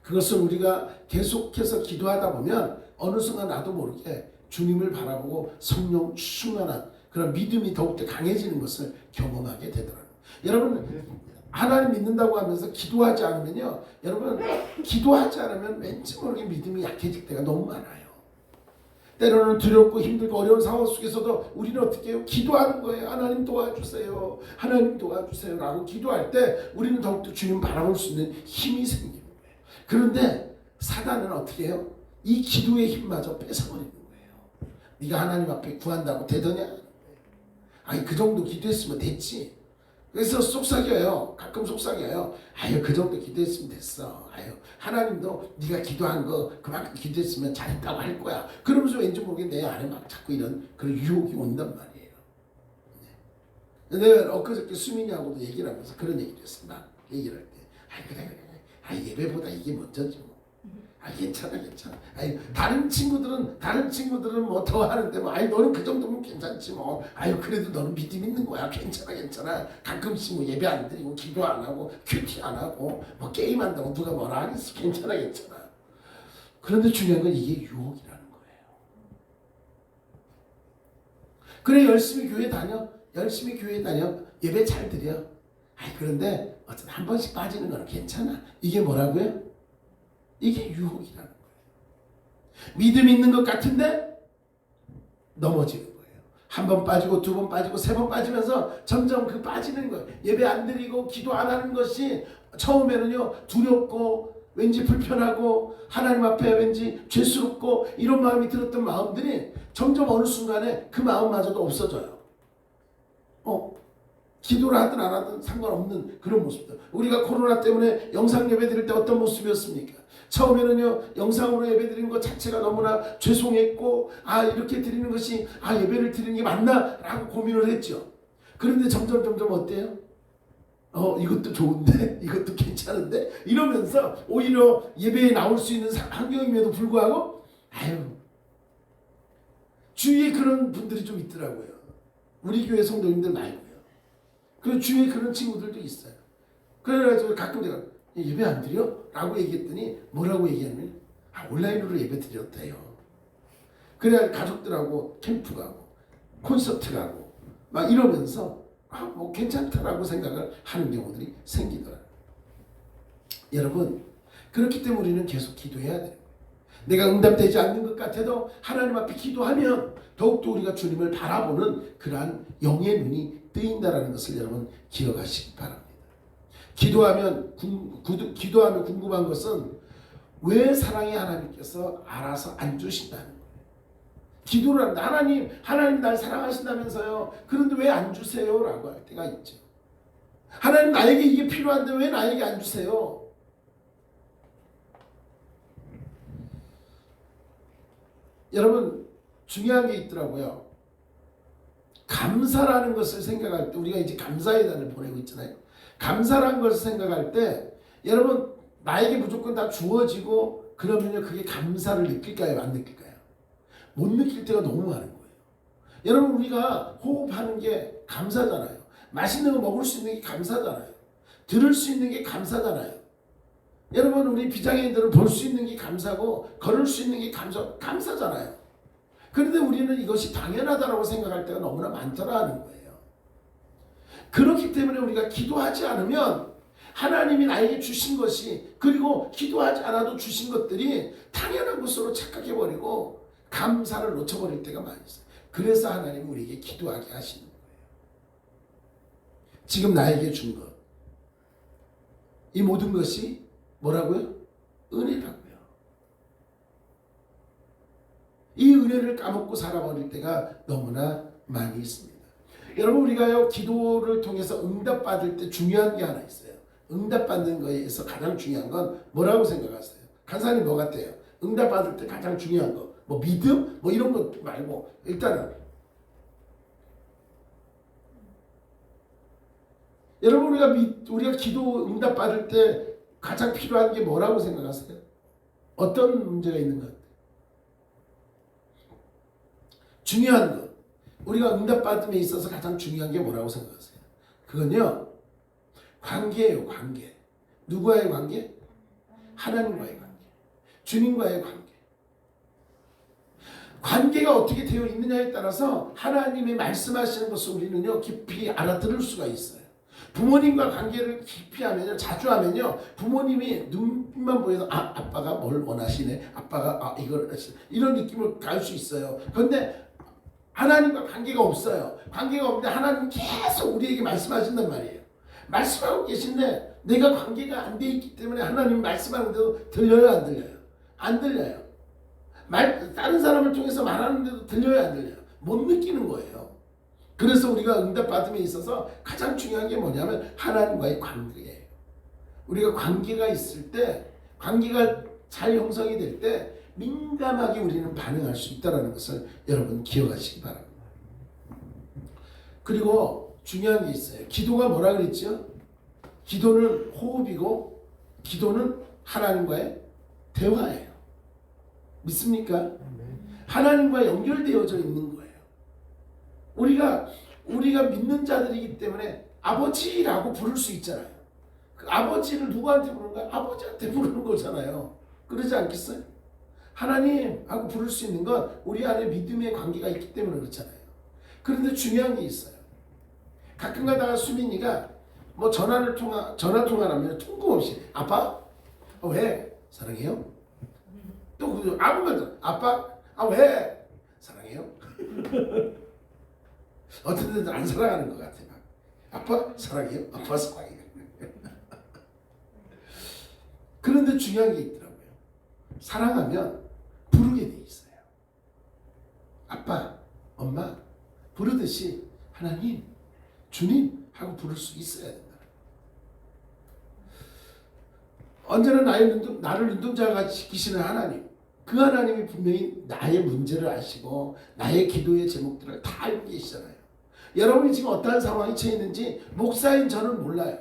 그것은 우리가 계속해서 기도하다 보면 어느 순간 나도 모르게 주님을 바라보고 성령 충만한 그런 믿음이 더욱더 강해지는 것을 경험하게 되더라고요. 여러분, 하나님 믿는다고 하면서 기도하지 않으면요, 여러분, 기도하지 않으면 왠지 모르게 믿음이 약해질 때가 너무 많아요. 때로는 두렵고 힘들고 어려운 상황 속에서도 우리는 어떻게 해요? 기도하는 거예요. 하나님 도와주세요. 하나님 도와주세요. 라고 기도할 때 우리는 더욱더 주님 바라볼 수 있는 힘이 생기는 거예요. 그런데 사단은 어떻게 해요? 이 기도의 힘마저 뺏어버리는 거예요. 네가 하나님 앞에 구한다고 되더냐? 아니, 그 정도 기도했으면 됐지. 그래서 속삭여요. 가끔 속삭여요. 아유, 그 정도 기도했으면 됐어. 아유, 하나님도 네가 기도한 거 그만큼 기도했으면 잘했다고 할 거야. 그러면서 왠지 모르게 내 안에 막 자꾸 이런 그런 유혹이 온단 말이에요. 내가 엊그저께 수민이하고도 얘기를 하면서 그런 얘기를 했어. 막 얘기를 할 때, 아이, 그래. 아, 예배보다 이게 먼저지 뭐. 아, 괜찮아. 아유, 다른 친구들은 뭐 더 하는데 뭐, 아유, 너는 그 정도면 괜찮지 뭐. 아유, 그래도 너는 믿음 있는 거야. 괜찮아. 가끔씩 뭐 예배 안 드리고 기도 안 하고 큐티 안 하고 뭐 게임 한다고 누가 뭐라 하겠어. 괜찮아. 그런데 중요한 건 이게 유혹이라는 거예요. 그래, 열심히 교회 다녀. 예배 잘 드려. 아이, 그런데 어쨌든 한 번씩 빠지는 건 괜찮아. 이게 뭐라고요? 이게 유혹이라는 거예요. 믿음 있는 것 같은데 넘어지는 거예요. 한 번 빠지고 두 번 빠지고 세 번 빠지면서 점점 그 빠지는 거예요. 예배 안 드리고 기도 안 하는 것이 처음에는요, 두렵고 왠지 불편하고 하나님 앞에 왠지 죄스럽고 이런 마음이 들었던 마음들이 점점 어느 순간에 그 마음마저도 없어져요. 기도를 하든 안 하든 상관없는 그런 모습들. 우리가 코로나 때문에 영상 예배 드릴 때 어떤 모습이었습니까? 처음에는요, 영상으로 예배 드리는 것 자체가 너무나 죄송했고, 아, 이렇게 드리는 것이, 아, 예배를 드리는 게 맞나? 라고 고민을 했죠. 그런데 점점 어때요? 이것도 좋은데, 이것도 괜찮은데, 이러면서 오히려 예배에 나올 수 있는 환경임에도 불구하고, 아유, 주위에 그런 분들이 좀 있더라고요. 우리 교회 성도님들 말고요. 그 주위에 그런 친구들도 있어요. 그래가지고 가끔 제가 예배 안 드려? 라고 얘기했더니 뭐라고 얘기하냐면, 아, 온라인으로 예배 드렸대요. 그래야 가족들하고 캠프 가고 콘서트 가고 막 이러면서 뭐 괜찮다라고 생각을 하는 경우들이 생기더라고요. 여러분, 그렇기 때문에 우리는 계속 기도해야 돼요. 내가 응답되지 않는 것 같아도 하나님 앞에 기도하면 더욱더 우리가 주님을 바라보는 그러한 영의 눈이 뜨인다라는 것을 여러분 기억하시기 바랍니다. 기도하면 궁금한 것은 왜 사랑의 하나님께서 알아서 안 주신다는 거예요. 기도를 하는데 하나님 날 사랑하신다면서요. 그런데 왜 안 주세요? 라고 할 때가 있죠. 하나님, 나에게 이게 필요한데 왜 나에게 안 주세요? 여러분, 중요한 게 있더라고요. 감사라는 것을 생각할 때, 우리가 이제 감사의 달을 보내고 있잖아요. 감사라는 것을 생각할 때, 여러분, 나에게 무조건 다 주어지고 그러면요, 그게 감사를 느낄까요? 안 느낄까요? 못 느낄 때가 너무 많은 거예요. 여러분, 우리가 호흡하는 게 감사잖아요. 맛있는 거 먹을 수 있는 게 감사잖아요. 들을 수 있는 게 감사잖아요. 여러분 우리 비장애인들은 볼 수 있는 게 감사고 걸을 수 있는 게 감사잖아요. 그런데 우리는 이것이 당연하다고 생각할 때가 너무나 많더라는 거예요. 그렇기 때문에 우리가 기도하지 않으면 하나님이 나에게 주신 것이, 그리고 기도하지 않아도 주신 것들이 당연한 것으로 착각해버리고 감사를 놓쳐버릴 때가 많이 있어요. 그래서 하나님은 우리에게 기도하게 하시는 거예요. 지금 나에게 준 것, 이 모든 것이 뭐라고요? 은혜라고요. 이 은혜를 까먹고 살아버릴 때가 너무나 많이 있습니다. 여러분 우리가요 기도를 통해서 응답받을 때 중요한 게 하나 있어요. 응답받는 거에서 가장 중요한 건 뭐라고 생각하세요? 간사님 뭐 같아요? 응답받을 때 가장 중요한 거, 뭐 믿음? 뭐 이런 것 말고 일단은 여러분 우리가 기도 응답받을 때 가장 필요한 게 뭐라고 생각하세요? 어떤 문제가 있는 것 같아요? 중요한 것, 우리가 응답받음에 있어서 가장 중요한 게 뭐라고 생각하세요? 그건요 관계예요. 관계. 누구와의 관계? 하나님과의 관계, 주님과의 관계. 관계가 어떻게 되어 있느냐에 따라서 하나님이 말씀하시는 것을 우리는요 깊이 알아들을 수가 있어요. 부모님과 관계를 깊이 하면요, 자주 하면요, 부모님이 눈만 보여도 아빠가 뭘 원하시네, 아빠가 이걸 이런 느낌을 갈 수 있어요. 그런데 하나님과 관계가 없어요. 관계가 없는데 하나님 계속 우리에게 말씀하신단 말이에요. 말씀하고 계신데 내가 관계가 안 돼 있기 때문에 하나님 말씀하는데도 들려요, 안 들려요? 안 들려요. 다른 사람을 통해서 말하는데도 들려요, 안 들려요? 못 느끼는 거예요. 그래서 우리가 응답받음에 있어서 가장 중요한 게 뭐냐면 하나님과의 관계예요. 우리가 관계가 있을 때, 관계가 잘 형성이 될 때 민감하게 우리는 반응할 수 있다는 것을 여러분 기억하시기 바랍니다. 그리고 중요한 게 있어요. 기도가 뭐라 그랬죠? 기도는 호흡이고 기도는 하나님과의 대화예요. 믿습니까? 하나님과 연결되어져 있는 거예요. 우리가 믿는 자들이기 때문에 아버지라고 부를 수 있잖아요. 그 아버지를 누구한테 부르는 거야? 아버지한테 부르는 거잖아요. 그러지 않겠어요? 하나님하고 부를 수 있는 건 우리 안에 믿음의 관계가 있기 때문에 그렇잖아요. 그런데 중요한 게 있어요. 가끔 가다가 수민이가 뭐 전화 통화를 하면 뜬금없이 아빠? 왜? 사랑해요? 또 아무 말도 아빠? 왜? 사랑해요? 어떤 데는 안 사랑하는 것 같아. 아빠 사랑해요? 아빠 사랑해요. 그런데 중요한 게 있더라고요. 사랑하면 부르게 돼 있어요. 아빠, 엄마 부르듯이 하나님, 주님 하고 부를 수 있어야 된다. 언제나 나를 눈동자가 지키시는 하나님, 그 하나님이 분명히 나의 문제를 아시고 나의 기도의 제목들을 다 알고 계시잖아요. 여러분이 지금 어떠한 상황에 처해 있는지 목사인 저는 몰라요.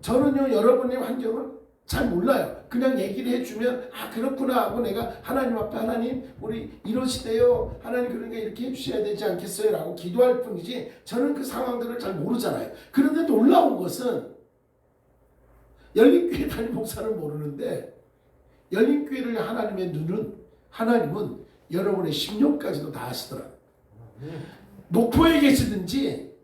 저는요 여러분의 환경을 잘 몰라요. 그냥 얘기를 해주면 그렇구나 하고 내가 하나님 앞에 하나님 우리 이러시대요. 하나님 그러니까 이렇게 해주셔야 되지 않겠어요? 라고 기도할 뿐이지 저는 그 상황들을 잘 모르잖아요. 그런데 놀라운 것은 열린교회 다니는 목사는 모르는데 열린교회를 하나님은 여러분의 심령까지도 다 아시더라고요. 목포에 계시든지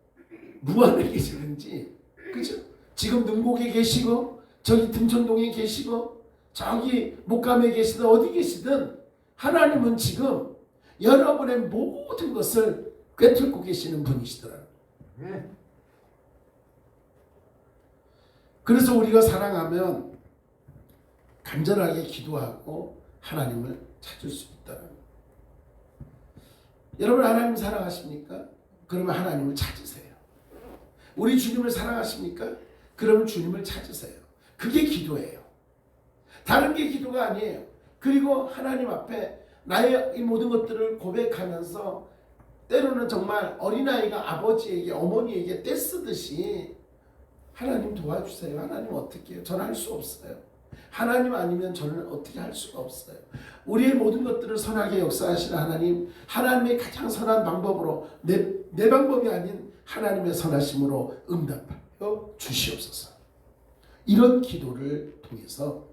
무안에 계시든지, 그죠? 지금 능곡에 계시고 저기 등촌동에 계시고 저기 목감에 계시든 어디 계시든 하나님은 지금 여러분의 모든 것을 꿰뚫고 계시는 분이시더라고요. 그래서 우리가 사랑하면 간절하게 기도하고 하나님을 찾을 수 있다는 거예요. 여러분 하나님 사랑하십니까? 그러면 하나님을 찾으세요. 우리 주님을 사랑하십니까? 그러면 주님을 찾으세요. 그게 기도예요. 다른 게 기도가 아니에요. 그리고 하나님 앞에 나의 이 모든 것들을 고백하면서 때로는 정말 어린아이가 아버지에게 어머니에게 떼쓰듯이 하나님 도와주세요. 하나님 어떻게 해요? 저는 할 수 없어요. 하나님 아니면 저는 어떻게 할 수가 없어요. 우리의 모든 것들을 선하게 역사하시는 하나님, 하나님의 가장 선한 방법으로 내 방법이 아닌 하나님의 선하심으로 응답하여 주시옵소서. 이런 기도를 통해서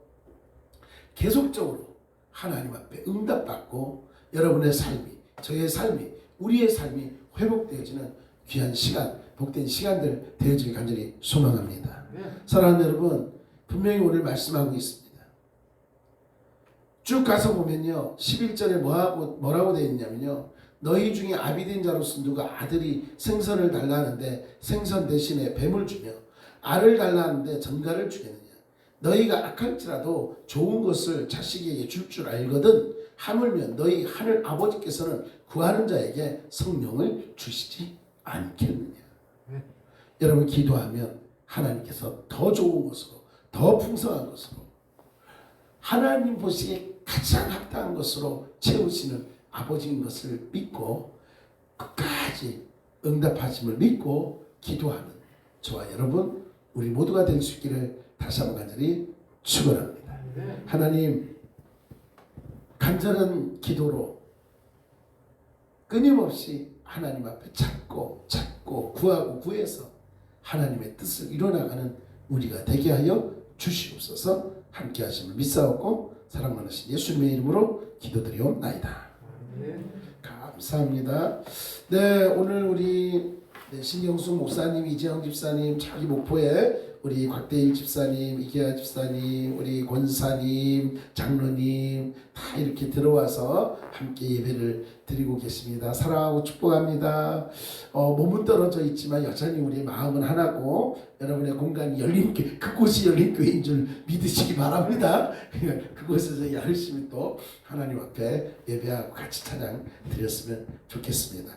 계속적으로 하나님 앞에 응답받고 여러분의 삶이, 저의 삶이, 우리의 삶이 회복되어지는 귀한 시간, 복된 시간들 되어지길 간절히 소망합니다. 사랑하는 여러분, 분명히 오늘 말씀하고 있습니다. 쭉 가서 보면요, 11절에 뭐라고 되어 있냐면요, 너희 중에 아비된 자로서 누가 아들이 생선을 달라 하는데 생선 대신에 뱀을 주며 알을 달라 하는데 전갈을 주겠느냐. 너희가 악할지라도 좋은 것을 자식에게 줄 줄 알거든 하물며 너희 하늘 아버지께서는 구하는 자에게 성령을 주시지 않겠느냐. 여러분, 기도하면 하나님께서 더 좋은 것으로, 더 풍성한 것으로, 하나님 보시기에 가장 합당한 것으로 채우시는 아버지인 것을 믿고 끝까지 응답하심을 믿고 기도하는 저와 여러분, 우리 모두가 될 수 있기를 다시 한번 간절히 축원합니다. 하나님, 간절한 기도로 끊임없이 하나님 앞에 찾고 구하고 구해서 하나님의 뜻을 이뤄나가는 우리가 되게 하여 주시옵소서. 함께 하심을 믿사옵고 사랑 많으신 예수님의 이름으로 기도드리옵나이다. 감사합니다. 네, 오늘 우리 신경숙 목사님, 이재영 집사님, 자기 목포에 우리 곽대일 집사님, 이계아 집사님, 우리 권사님, 장로님 다 이렇게 들어와서 함께 예배를 드리고 계십니다. 사랑하고 축복합니다. 몸은 떨어져 있지만 여전히 우리 마음은 하나고 여러분의 공간이 열린 교회, 그곳이 열린 교회인 줄 믿으시기 바랍니다. 그곳에서 열심히 또 하나님 앞에 예배하고 같이 찬양 드렸으면 좋겠습니다.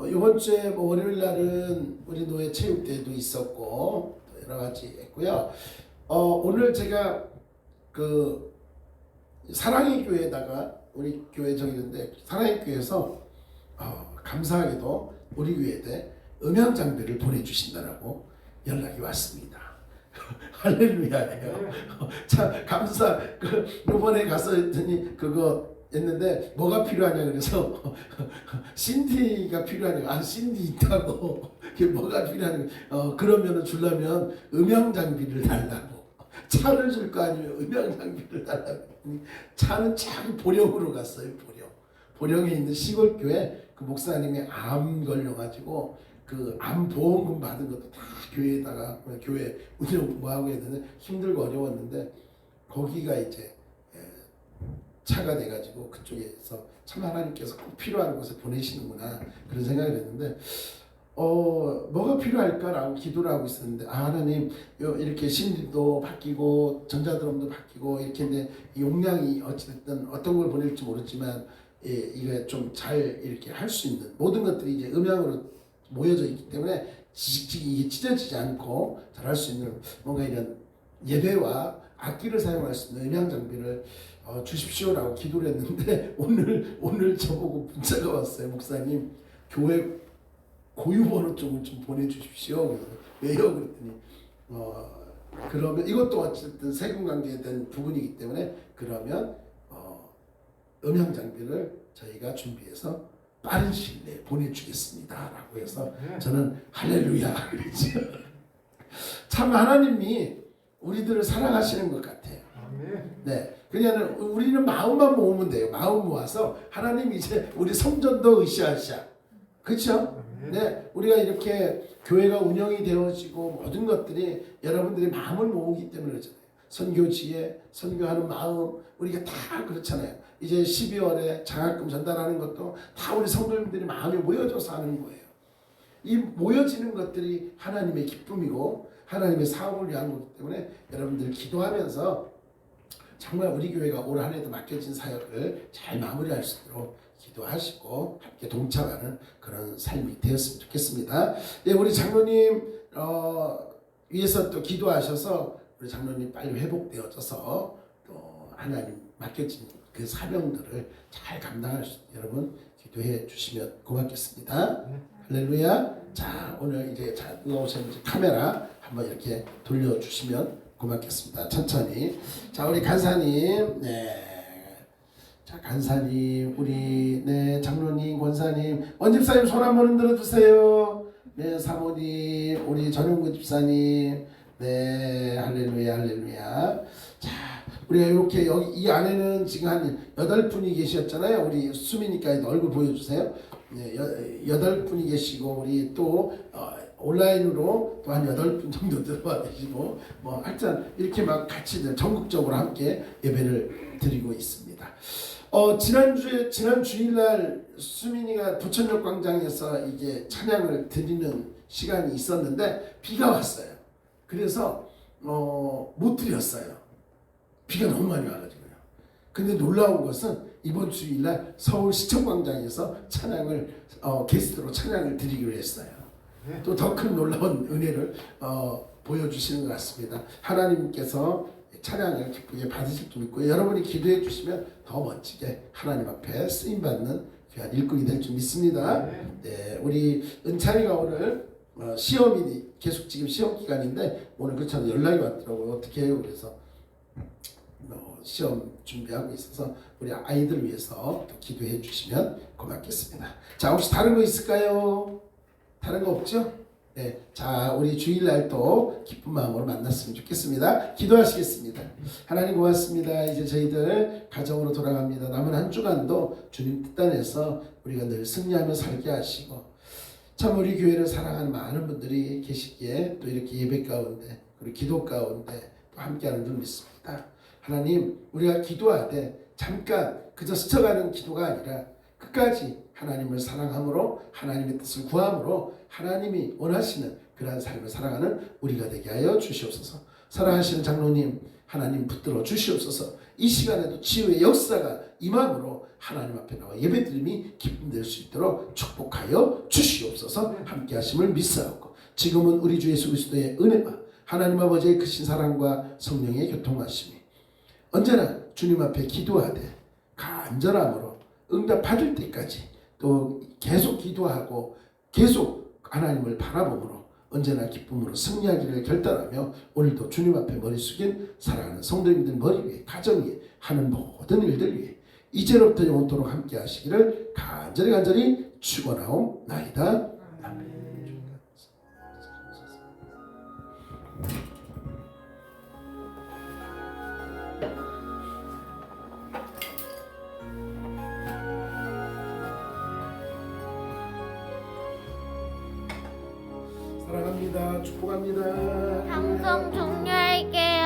이번 주에 월요일 날은 우리 노예 체육대회도 있었고 여러 가지 했고요. 오늘 제가 그 사랑의 교회에다가 우리 교회 정했는데 사랑의 교회에서 감사하게도 우리 교회에 음향 장비를 보내주신다라고 연락이 왔습니다. 할렐루야예요. 참 감사. 이번에 가서 했더니 그거 했는데 뭐가 필요하냐 그래서 신디가 필요하냐. 신디 있다고. 그게 뭐가 필요하냐. 그러면은 주려면 음향 장비를 달라고. 차를 줄 거 아니면 음향 장비를 달라고. 차는 참 보령으로 갔어요. 보령에 있는 시골 교회 그 목사님이 암 걸려가지고 그 암 보험금 받은 것도 다 교회에다가 교회 운영 뭐하고 했는데 힘들고 어려웠는데 거기가 이제 차가 돼가지고 그쪽에서 참 하나님께서 꼭 필요한 곳에 보내시는구나 그런 생각을 했는데 뭐가 필요할까라고 기도를 하고 있었는데 하나님 이렇게 신디도 바뀌고 전자드럼도 바뀌고 이렇게 했는데 용량이 어찌됐든 어떤 걸 보낼지 모르지만 이게 좀 잘 이렇게 할 수 있는 모든 것들이 이제 음향으로 모여져 있기 때문에 이게 찢어지지 않고 잘 할 수 있는 뭔가 이런 예배와 악기를 사용할 수 있는 음향 장비를 주십시오라고 기도를 했는데 오늘 저보고 문자가 왔어요. 목사님 교회 고유번호 쪽을 좀 보내주십시오. 왜요? 그랬더니 그러면 이것도 어쨌든 세금 관계에 대한 부분이기 때문에 그러면 음향 장비를 저희가 준비해서 빠른 시일 내에 보내주겠습니다라고 해서 저는 할렐루야 그랬죠. 참 하나님이 우리들을 사랑하시는 것 같아요. 네, 그냥 우리는 마음만 모으면 돼요. 마음 모아서 하나님 이제 우리 성전도 으쌰으쌰, 그렇죠? 네, 우리가 이렇게 교회가 운영이 되어지고 모든 것들이 여러분들이 마음을 모으기 때문에 그렇잖아요. 선교지에 선교하는 마음 우리가 다 그렇잖아요. 이제 12월에 장학금 전달하는 것도 다 우리 성도님들이 마음이 모여져서 하는 거예요. 이 모여지는 것들이 하나님의 기쁨이고 하나님의 사업을 위한 거기 때문에 여러분들 기도하면서 정말 우리 교회가 올 한 해도 맡겨진 사역을 잘 마무리할 수 있도록 기도하시고 함께 동참하는 그런 삶이 되었으면 좋겠습니다. 예, 우리 장로님 위해서 또 기도하셔서 우리 장로님 빨리 회복되어져서 또 하나님 맡겨진 그 사명들을 잘 감당할 수 있도록 여러분 기도해 주시면 고맙겠습니다. 할렐루야. 자, 오늘 이제 자 오신 카메라 한번 이렇게 돌려주시면 고맙겠습니다. 천천히. 자, 우리 간사님, 네. 자, 간사님, 우리 네 장로님, 권사님, 원집사님 손 한번 흔들어 주세요. 네, 사모님, 우리 전용구 집사님, 네, 할렐루야, 할렐루야. 자, 우리가 이렇게 여기 이 안에는 지금 한 8분이 계셨잖아요. 우리 수미니까 얼굴 보여주세요. 네, 8분이 계시고 우리 또 온라인으로 또 한 8분 정도 들어와 계시고 뭐 하여튼 이렇게 막 같이 전국적으로 함께 예배를 드리고 있습니다. 지난 주일날 수민이가 부천역 광장에서 이게 찬양을 드리는 시간이 있었는데 비가 왔어요. 그래서 못 드렸어요. 비가 너무 많이 와가지고요. 근데 놀라운 것은 이번 주일날 서울 시청광장에서 찬양을 게스트로 찬양을 드리기로 했어요. 또 더 큰 놀라운 은혜를 보여주시는 것 같습니다. 하나님께서 찬양을 기쁘게 받으실 줄 믿고 여러분이 기도해 주시면 더 멋지게 하나님 앞에 쓰임받는 귀한 일꾼이 될 줄 믿습니다. 네, 우리 은찬이가 오늘 시험이 계속 지금 시험 기간인데 오늘 그처럼 연락이 왔더라고요. 어떻게 해요? 그래서 시험 준비하고 있어서 우리 아이들을 위해서 또 기도해 주시면 고맙겠습니다. 자, 혹시 다른 거 있을까요? 다른 거 없죠? 네, 자, 우리 주일날 또 기쁜 마음으로 만났으면 좋겠습니다. 기도하시겠습니다. 하나님 고맙습니다. 이제 저희들 가정으로 돌아갑니다. 남은 한 주간도 주님 뜻 안에서 우리가 늘 승리하며 살게 하시고 참 우리 교회를 사랑하는 많은 분들이 계시기에 또 이렇게 예배 가운데 그리고 기도 가운데 또 함께하는 줄 믿습니다. 하나님, 우리가 기도하되 잠깐 그저 스쳐가는 기도가 아니라 끝까지 하나님을 사랑함으로 하나님의 뜻을 구함으로 하나님이 원하시는 그러한 삶을 살아가는 우리가 되게 하여 주시옵소서. 사랑하시는 장로님, 하나님 붙들어 주시옵소서. 이 시간에도 치유의 역사가 임함으로 하나님 앞에 나와 예배드림이 기쁨될 수 있도록 축복하여 주시옵소서. 함께 하심을 믿사옵고 지금은 우리 주 예수 그리스도의 은혜와 하나님 아버지의 크신 사랑과 성령의 교통하심이 언제나 주님 앞에 기도하되 간절함으로 응답 받을 때까지 또 계속 기도하고 계속 하나님을 바라봄으로 언제나 기쁨으로 승리하기를 결단하며 오늘도 주님 앞에 머리 숙인 사랑하는 성도님들 머리 위에 가정 위에 하는 모든 일들 위해 이제로부터 영원토록 함께 하시기를 간절히 축원하옵나이다. 아멘. 사랑합니다. 축복합니다. 방송 종료할게.